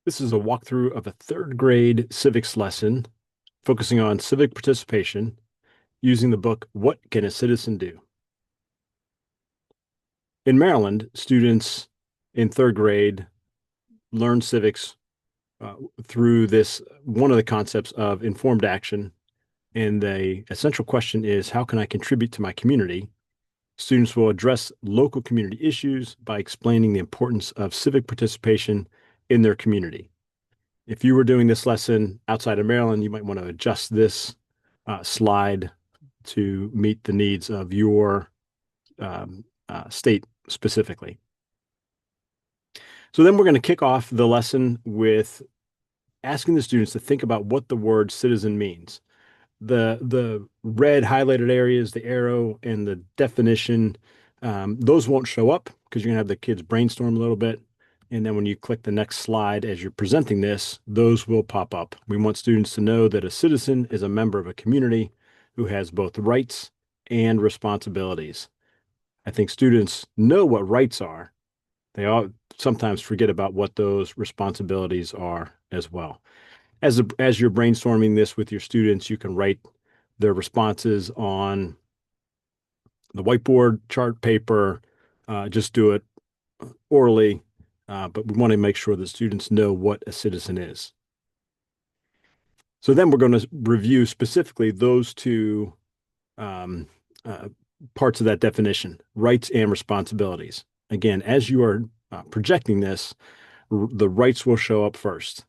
This is a walkthrough of a third grade civics lesson focusing on civic participation using the book, What Can a Citizen Do? In Maryland, students in third grade learn civics uh, through this one of the concepts of informed action. And the essential question is, how can I contribute to my community? Students will address local community issues by explaining the importance of civic participation in their community. If you were doing this lesson outside of Maryland, you might want to adjust this slide to meet the needs of your state specifically. So then we're going to kick off the lesson with asking the students to think about what the word citizen means. The red highlighted areas, the arrow, and the definition, those won't show up because you're going to have the kids brainstorm a little bit. And then when you click the next slide as you're presenting this, those will pop up. We want students to know that a citizen is a member of a community who has both rights and responsibilities. I think students know what rights are. They all sometimes forget about what those responsibilities are as well. As you're brainstorming this with your students, you can write their responses on the whiteboard, chart paper, just do it orally, but we want to make sure that students know what a citizen is. So then we're going to review specifically those two um, uh, parts of that definition, rights and responsibilities. Again, as you are projecting this, the rights will show up first.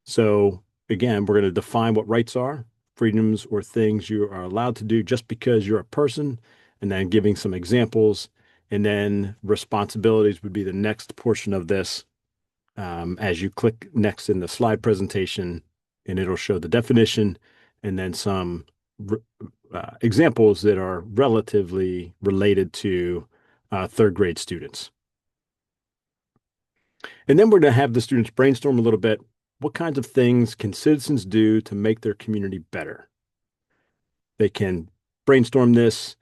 So again, we're going to define what rights are, freedoms or things you are allowed to do just because you're a person, and then giving some examples. And then responsibilities would be the next portion of this. As you click next in the slide presentation, and it'll show the definition and then some examples that are relatively related to third grade students. And then we're going to have the students brainstorm a little bit. What kinds of things can citizens do to make their community better? They can brainstorm this.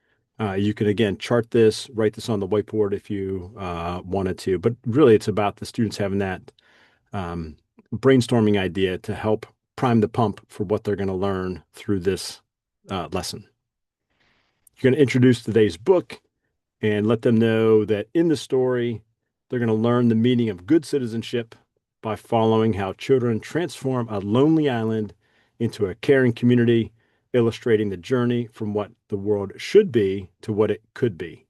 You can, again, chart this, write this on the whiteboard if you wanted to. But really, it's about the students having that brainstorming idea to help prime the pump for what they're going to learn through this lesson. You're going to introduce today's book and let them know that in the story, they're going to learn the meaning of good citizenship by following how children transform a lonely island into a caring community, illustrating the journey from what the world should be to what it could be.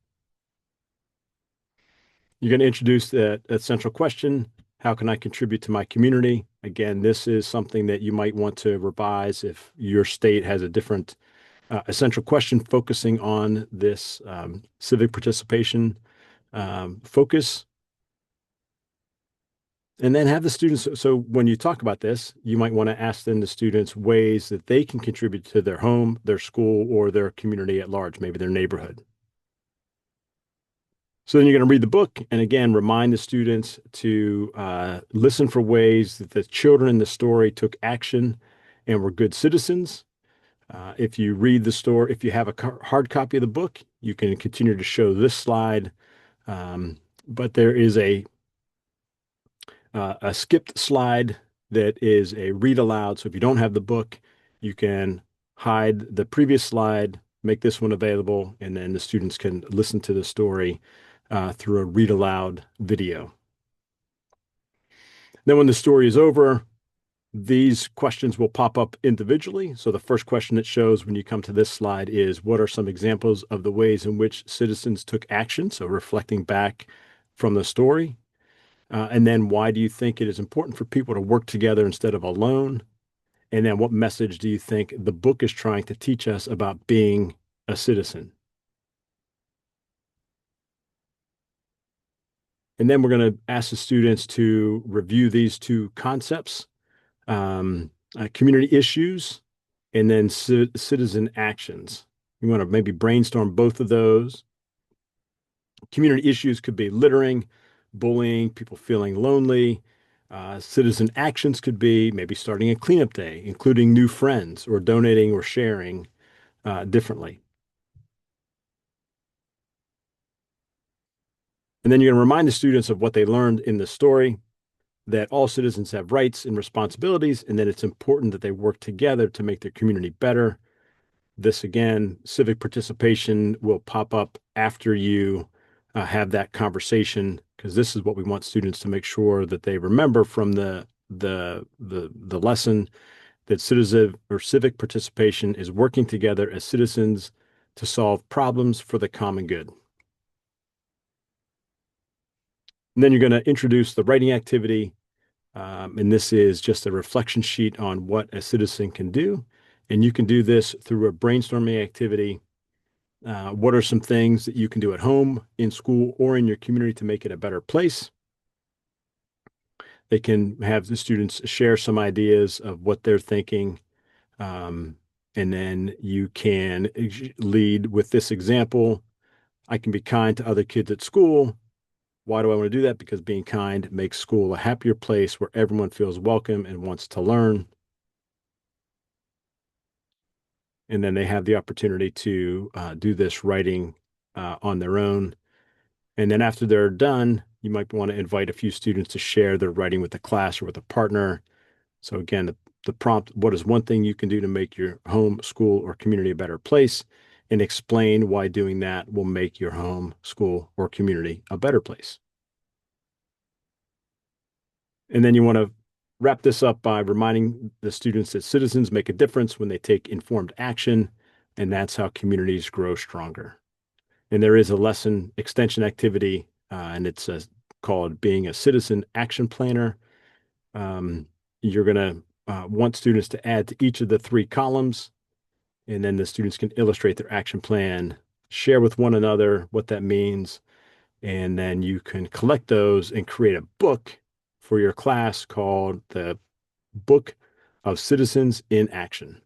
You're going to introduce that central question, how can I contribute to my community? Again, this is something that you might want to revise if your state has a different essential question focusing on this civic participation focus. And then have the students, so when you talk about this, you might want to ask then the students ways that they can contribute to their home, their school, or their community at large, maybe their neighborhood. So then you're going to read the book and again, remind the students to listen for ways that the children in the story took action and were good citizens. If you read the story, if you have a hard copy of the book, you can continue to show this slide. But there is a skipped slide that is a read aloud. So if you don't have the book, you can hide the previous slide, make this one available, and then the students can listen to the story through a read aloud video. Then when the story is over, these questions will pop up individually. So the first question it shows when you come to this slide is, what are some examples of the ways in which citizens took action? So reflecting back from the story. And then why do you think it is important for people to work together instead of alone? And then what message do you think the book is trying to teach us about being a citizen? And then we're going to ask the students to review these two concepts, community issues, and then citizen actions. You want to maybe brainstorm both of those. Community issues could be littering, bullying, people feeling lonely. Citizen actions could be maybe starting a cleanup day, including new friends, or donating or sharing differently. And then you're going to remind the students of what they learned in the story. that all citizens have rights and responsibilities, and that it's important that they work together to make their community better. This again, civic participation will pop up after you have that conversation, because this is what we want students to make sure that they remember from the lesson, that citizen or civic participation is working together as citizens to solve problems for the common good. And then you're going to introduce the writing activity. And this is just a reflection sheet on what a citizen can do. And you can do this through a brainstorming activity. What are some things that you can do at home, in school, or in your community to make it a better place? They can have the students share some ideas of what they're thinking. And then you can lead with this example. I can be kind to other kids at school. Why do I want to do that? Because being kind makes school a happier place where everyone feels welcome and wants to learn. And then they have the opportunity to do this writing on their own. And then after they're done, you might want to invite a few students to share their writing with the class or with a partner. So again, the prompt, what is one thing you can do to make your home, school, or community a better place? And explain why doing that will make your home, school, or community a better place. And then you want to wrap this up by reminding the students that citizens make a difference when they take informed action, and that's how communities grow stronger. And there is a lesson extension activity, and it's called Being a Citizen Action Planner. You're going to want students to add to each of the 3 columns, and then the students can illustrate their action plan, share with one another what that means, and then you can collect those and create a book for your class called the Book of Citizens in Action.